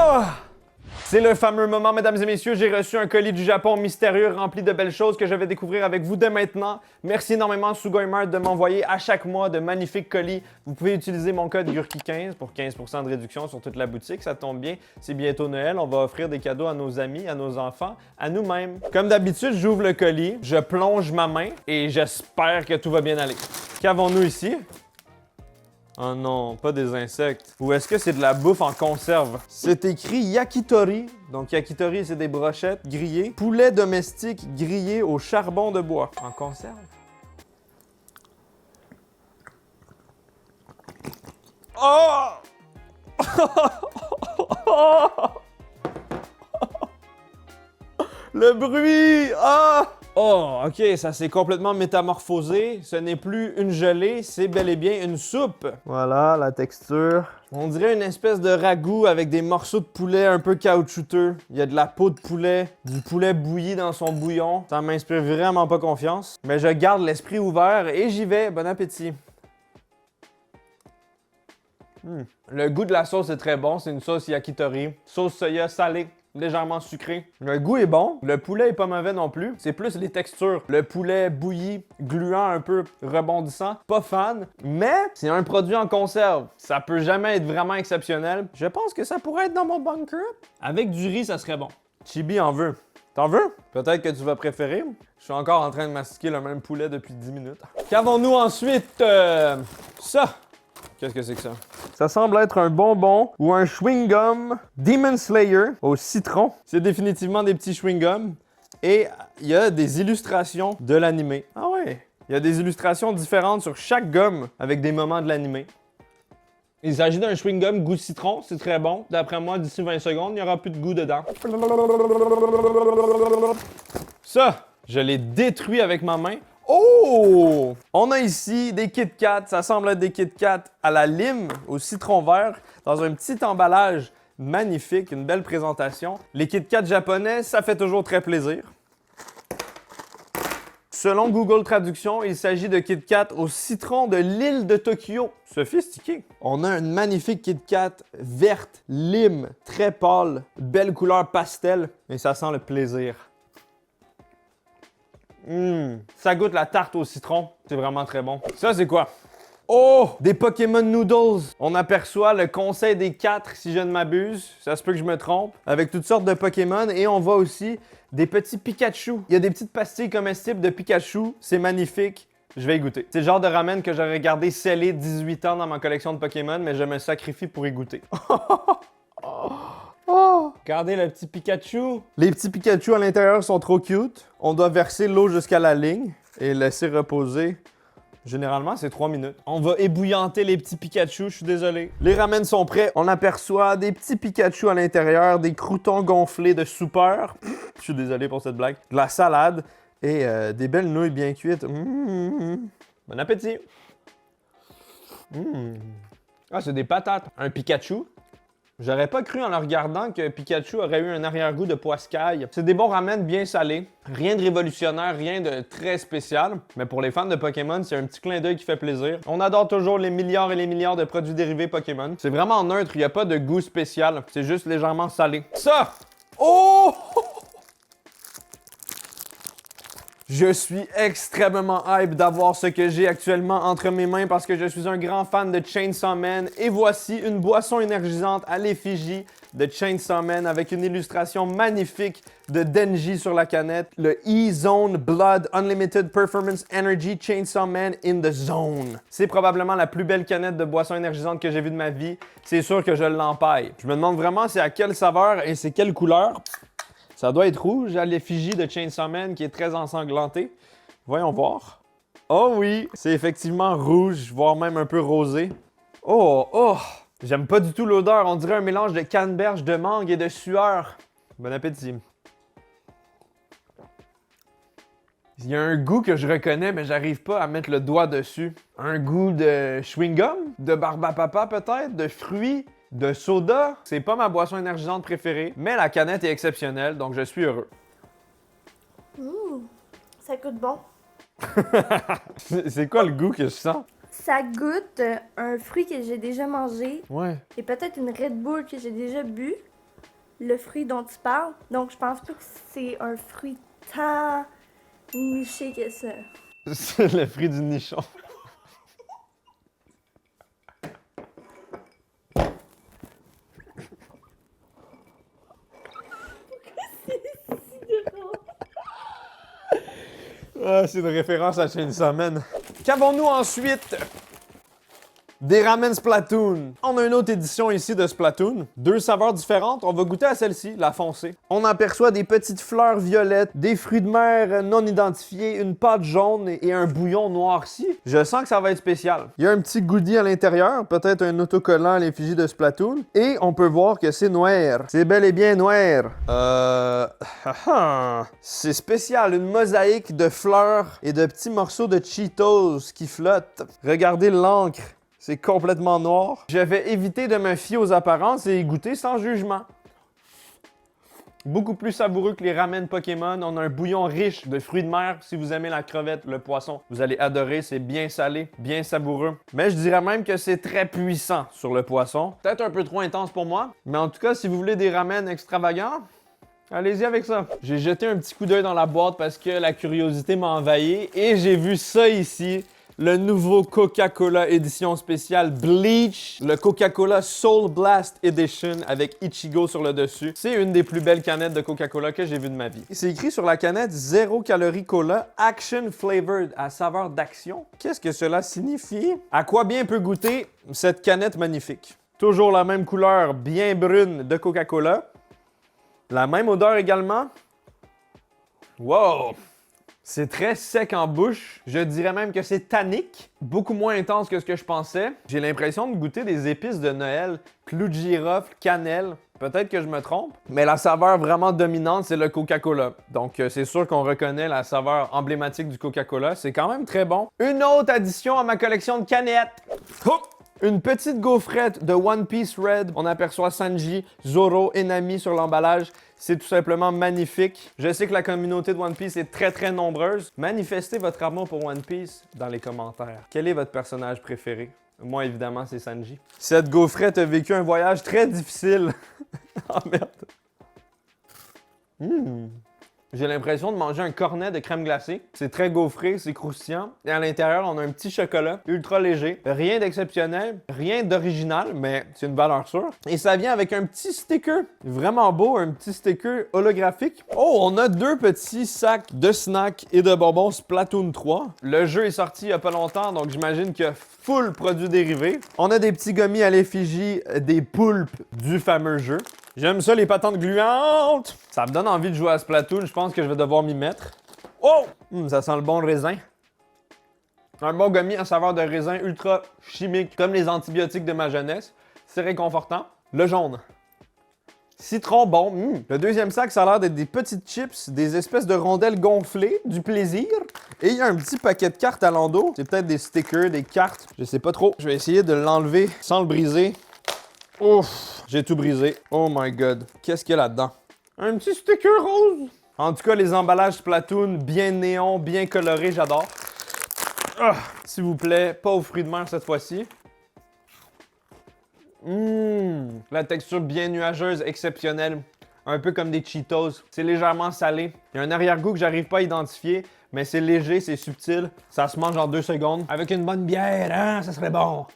Oh! C'est le fameux moment, mesdames et messieurs. J'ai reçu un colis du Japon mystérieux rempli de belles choses que je vais découvrir avec vous dès maintenant. Merci énormément Sugoi de m'envoyer à chaque mois de magnifiques colis. Vous pouvez utiliser mon code GURKI15 pour 15% de réduction sur toute la boutique. Ça tombe bien, c'est bientôt Noël. On va offrir des cadeaux à nos amis, à nos enfants, à nous-mêmes. Comme d'habitude, j'ouvre le colis, je plonge ma main et j'espère que tout va bien aller. Qu'avons-nous ici? Oh non, pas des insectes. Ou est-ce que c'est de la bouffe en conserve? C'est écrit yakitori. Donc yakitori, c'est des brochettes grillées. Poulet domestique grillé au charbon de bois. En conserve? Oh! Le bruit! Ah! Oh, OK, ça s'est complètement métamorphosé. Ce n'est plus une gelée, c'est bel et bien une soupe. Voilà, la texture. On dirait une espèce de ragoût avec des morceaux de poulet un peu caoutchouteux. Il y a de la peau de poulet, du poulet bouilli dans son bouillon. Ça m'inspire vraiment pas confiance. Mais je garde l'esprit ouvert et j'y vais. Bon appétit. Le goût de la sauce est très bon. C'est une sauce yakitori. Sauce soya salée. Légèrement sucré. Le goût est bon. Le poulet est pas mauvais non plus. C'est plus les textures. Le poulet bouilli, gluant un peu, rebondissant. Pas fan, mais c'est un produit en conserve. Ça peut jamais être vraiment exceptionnel. Je pense que ça pourrait être dans mon bunker. Avec du riz, ça serait bon. Chibi en veut. T'en veux? Peut-être que tu vas préférer. Je suis encore en train de mastiquer le même poulet depuis 10 minutes. Qu'avons-nous ensuite? Ça. Qu'est-ce que c'est que ça? Ça semble être un bonbon ou un chewing-gum Demon Slayer au citron. C'est définitivement des petits chewing-gums. Et il y a des illustrations de l'animé. Ah ouais? Il y a des illustrations différentes sur chaque gomme avec des moments de l'animé. Il s'agit d'un chewing-gum goût citron. C'est très bon. D'après moi, d'ici 20 secondes, il n'y aura plus de goût dedans. Ça, je l'ai détruit avec ma main. Oh! On a ici des Kit Kat, ça semble être des Kit Kat à la lime, au citron vert, dans un petit emballage magnifique, une belle présentation. Les Kit Kat japonais, ça fait toujours très plaisir. Selon Google Traduction, il s'agit de Kit Kat au citron de l'île de Tokyo. Sophistiqué. On a une magnifique Kit Kat verte, lime, très pâle, belle couleur pastel, et ça sent le plaisir. Ça goûte la tarte au citron. C'est vraiment très bon. Ça, c'est quoi? Oh! Des Pokémon Noodles. On aperçoit le conseil des 4, si je ne m'abuse. Ça se peut que je me trompe. Avec toutes sortes de Pokémon. Et on voit aussi des petits Pikachu. Il y a des petites pastilles comestibles de Pikachu. C'est magnifique. Je vais y goûter. C'est le genre de ramen que j'aurais gardé scellé 18 ans dans ma collection de Pokémon, mais je me sacrifie pour y goûter. Oh! Regardez le petit Pikachu. Les petits Pikachu à l'intérieur sont trop cute. On doit verser l'eau jusqu'à la ligne et laisser reposer. Généralement, c'est 3 minutes. On va ébouillanter les petits Pikachu, je suis désolé. Les ramen sont prêts. On aperçoit des petits Pikachu à l'intérieur, des croûtons gonflés de soupeur. Je suis désolé pour cette blague. De la salade et des belles nouilles bien cuites. Bon appétit. Ah, c'est des patates. Un Pikachu. J'aurais pas cru en le regardant que Pikachu aurait eu un arrière-goût de poiscaille. C'est des bons ramen bien salés. Rien de révolutionnaire, rien de très spécial. Mais pour les fans de Pokémon, c'est un petit clin d'œil qui fait plaisir. On adore toujours les milliards et les milliards de produits dérivés Pokémon. C'est vraiment neutre, il n'y a pas de goût spécial. C'est juste légèrement salé. Ça! Oh! Je suis extrêmement hype d'avoir ce que j'ai actuellement entre mes mains parce que je suis un grand fan de Chainsaw Man. Et voici une boisson énergisante à l'effigie de Chainsaw Man avec une illustration magnifique de Denji sur la canette. Le E-Zone Blood Unlimited Performance Energy Chainsaw Man in the Zone. C'est probablement la plus belle canette de boisson énergisante que j'ai vue de ma vie. C'est sûr que je l'empaille. Je me demande vraiment c'est à quelle saveur et c'est quelle couleur. Ça doit être rouge à l'effigie de Chainsaw Man qui est très ensanglanté. Voyons voir. Oh oui, c'est effectivement rouge, voire même un peu rosé. Oh! J'aime pas du tout l'odeur, on dirait un mélange de canneberge, de mangue et de sueur. Bon appétit. Il y a un goût que je reconnais, mais j'arrive pas à mettre le doigt dessus. Un goût de chewing-gum, de barbe à papa peut-être, de fruits. De soda, c'est pas ma boisson énergisante préférée, mais la canette est exceptionnelle, donc je suis heureux. Ça goûte bon. C'est quoi le goût que je sens? Ça goûte un fruit que j'ai déjà mangé Ouais. et peut-être une Red Bull que j'ai déjà bu. le fruit dont tu parles. Donc, je pense pas que c'est un fruit tant niché que ça. C'est le fruit du nichon. Ah, c'est une référence à Chainsaw Man. Qu'avons-nous ensuite? Des ramen Splatoon. On a une autre édition ici de Splatoon. 2 saveurs différentes. On va goûter à celle-ci, la foncée. On aperçoit des petites fleurs violettes, des fruits de mer non identifiés, une pâte jaune et un bouillon noirci. Je sens que ça va être spécial. Il y a un petit goodie à l'intérieur, peut-être un autocollant à l'effigie de Splatoon. Et on peut voir que c'est noir. C'est bel et bien noir. C'est spécial, une mosaïque de fleurs et de petits morceaux de Cheetos qui flottent. Regardez l'encre. C'est complètement noir. Je vais éviter de me fier aux apparences et y goûter sans jugement. Beaucoup plus savoureux que les ramen Pokémon. On a un bouillon riche de fruits de mer. Si vous aimez la crevette, le poisson, vous allez adorer. C'est bien salé, bien savoureux. Mais je dirais même que c'est très puissant sur le poisson. Peut-être un peu trop intense pour moi. Mais en tout cas, si vous voulez des ramen extravagants, allez-y avec ça. J'ai jeté un petit coup d'œil dans la boîte parce que la curiosité m'a envahi. Et j'ai vu ça ici. Le nouveau Coca-Cola édition spéciale Bleach, le Coca-Cola Soul Blast Edition avec Ichigo sur le dessus. C'est une des plus belles canettes de Coca-Cola que j'ai vues de ma vie. C'est écrit sur la canette 0 calories cola, action flavored, à saveur d'action. Qu'est-ce que cela signifie? À quoi bien peut goûter cette canette magnifique? Toujours la même couleur bien brune de Coca-Cola. La même odeur également. Wow! C'est très sec en bouche. Je dirais même que c'est tannique. Beaucoup moins intense que ce que je pensais. J'ai l'impression de goûter des épices de Noël. Clou de girofle, cannelle. Peut-être que je me trompe. Mais la saveur vraiment dominante, c'est le Coca-Cola. Donc, c'est sûr qu'on reconnaît la saveur emblématique du Coca-Cola. C'est quand même très bon. Une autre addition à ma collection de canettes. Oh! Une petite gaufrette de One Piece Red. On aperçoit Sanji, Zoro et Nami sur l'emballage. C'est tout simplement magnifique. Je sais que la communauté de One Piece est très très nombreuse. Manifestez votre amour pour One Piece dans les commentaires. Quel est votre personnage préféré? Moi, évidemment, c'est Sanji. Cette gaufrette a vécu un voyage très difficile. Oh merde. J'ai l'impression de manger un cornet de crème glacée. C'est très gaufré, c'est croustillant. Et à l'intérieur, on a un petit chocolat ultra léger. Rien d'exceptionnel, rien d'original, mais c'est une valeur sûre. Et ça vient avec un petit sticker vraiment beau, un petit sticker holographique. Oh, on a 2 petits sacs de snacks et de bonbons Splatoon 3. Le jeu est sorti il y a pas longtemps, donc j'imagine qu'il y a full produits dérivés. On a des petits gommis à l'effigie des poulpes du fameux jeu. J'aime ça, les patentes gluantes! Ça me donne envie de jouer à Splatoon, je pense que je vais devoir m'y mettre. Oh! Ça sent le bon raisin. Un bon gommi à saveur de raisin ultra chimique, comme les antibiotiques de ma jeunesse. C'est réconfortant. Le jaune. Citron bon. Le deuxième sac, ça a l'air d'être des petites chips, des espèces de rondelles gonflées, du plaisir. Et il y a un petit paquet de cartes à l'endos. C'est peut-être des stickers, des cartes, je sais pas trop. Je vais essayer de l'enlever sans le briser. Ouf, j'ai tout brisé. Oh my god. Qu'est-ce qu'il y a là-dedans? Un petit sticker rose. En tout cas, les emballages Splatoon, bien néon, bien colorés, j'adore. Ah, s'il vous plaît, pas aux fruits de mer cette fois-ci. La texture bien nuageuse, exceptionnelle. Un peu comme des Cheetos. C'est légèrement salé. Il y a un arrière-goût que j'arrive pas à identifier, mais c'est léger, c'est subtil. Ça se mange en 2 secondes. Avec une bonne bière, hein? Ça serait bon.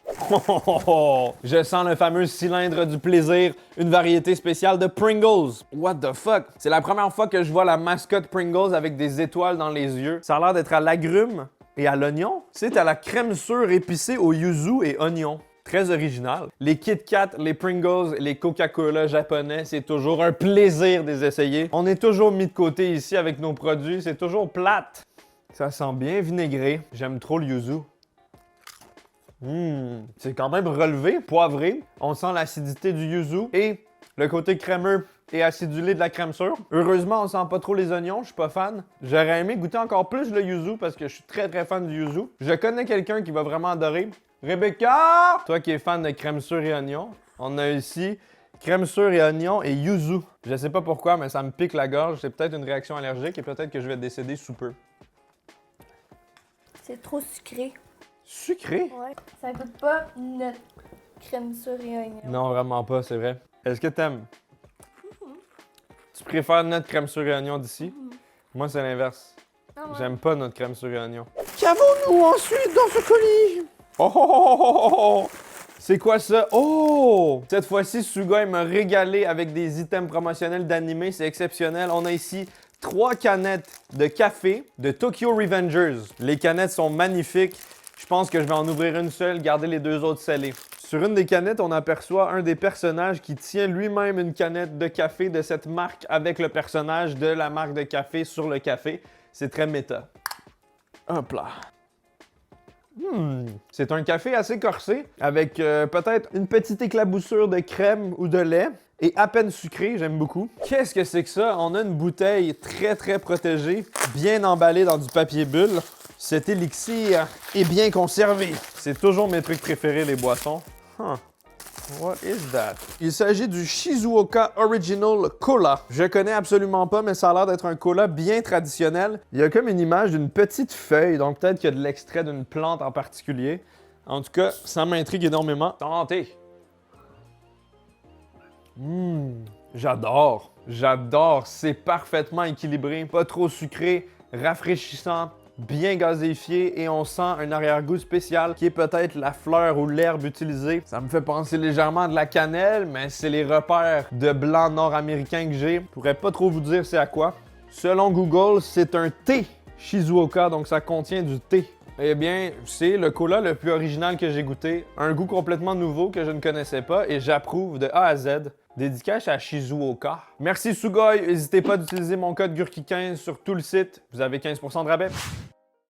Je sens le fameux cylindre du plaisir, une variété spéciale de Pringles. What the fuck? C'est la première fois que je vois la mascotte Pringles avec des étoiles dans les yeux. Ça a l'air d'être à l'agrumes et à l'oignon. C'est à la crème sûre épicée au yuzu et oignon. Très original. Les Kit Kat, les Pringles, les Coca-Cola japonais, c'est toujours un plaisir de les essayer. On est toujours mis de côté ici avec nos produits, c'est toujours plate. Ça sent bien vinaigré. J'aime trop le yuzu. C'est quand même relevé, poivré. On sent l'acidité du yuzu et le côté crémeux et acidulé de la crème sûre. Heureusement, on sent pas trop les oignons, je suis pas fan. J'aurais aimé goûter encore plus le yuzu parce que je suis très très fan du yuzu. Je connais quelqu'un qui va vraiment adorer. Rebecca! Toi qui es fan de crème sûre et oignon, on a ici crème sûre et oignon et yuzu. Je sais pas pourquoi, mais ça me pique la gorge. C'est peut-être une réaction allergique et peut-être que je vais décéder sous peu. C'est trop sucré. Sucré? Ouais. Ça goûte pas notre crème sûre et oignon. Non, vraiment pas, c'est vrai. Est-ce que t'aimes? Tu préfères notre crème sur oignon d'ici? Moi, c'est l'inverse. Ah ouais. J'aime pas notre crème sur oignon. Qu'avons-nous ensuite dans ce colis? Oh, oh, oh, oh, oh, oh. C'est quoi ça? Oh! Cette fois-ci, Sugoi m'a régalé avec des items promotionnels d'anime. C'est exceptionnel. On a ici 3 canettes de café de Tokyo Revengers. Les canettes sont magnifiques. Je pense que je vais en ouvrir une seule, garder les 2 autres scellées. Sur une des canettes, on aperçoit un des personnages qui tient lui-même une canette de café de cette marque avec le personnage de la marque de café sur le café. C'est très méta. Hop là. C'est un café assez corsé, avec peut-être une petite éclaboussure de crème ou de lait, et à peine sucré, j'aime beaucoup. Qu'est-ce que c'est que ça? On a une bouteille très protégée, bien emballée dans du papier bulle. Cet élixir est bien conservé. C'est toujours mes trucs préférés, les boissons. Huh. What is that? Il s'agit du Shizuoka Original Cola. Je connais absolument pas, mais ça a l'air d'être un cola bien traditionnel. Il y a comme une image d'une petite feuille, donc peut-être qu'il y a de l'extrait d'une plante en particulier. En tout cas, ça m'intrigue énormément. Tentez! J'adore. J'adore. C'est parfaitement équilibré, pas trop sucré, rafraîchissant, bien gazéifié et on sent un arrière-goût spécial qui est peut-être la fleur ou l'herbe utilisée. Ça me fait penser légèrement à de la cannelle, mais c'est les repères de blanc nord-américain que j'ai. Je pourrais pas trop vous dire c'est à quoi. Selon Google, c'est un thé Shizuoka, donc ça contient du thé. Eh bien, c'est le cola le plus original que j'ai goûté. Un goût complètement nouveau que je ne connaissais pas et j'approuve de A à Z. Dédicace à Shizuoka. Merci Sugoi, n'hésitez pas d'utiliser mon code GURKI15 sur tout le site. Vous avez 15% de rabais.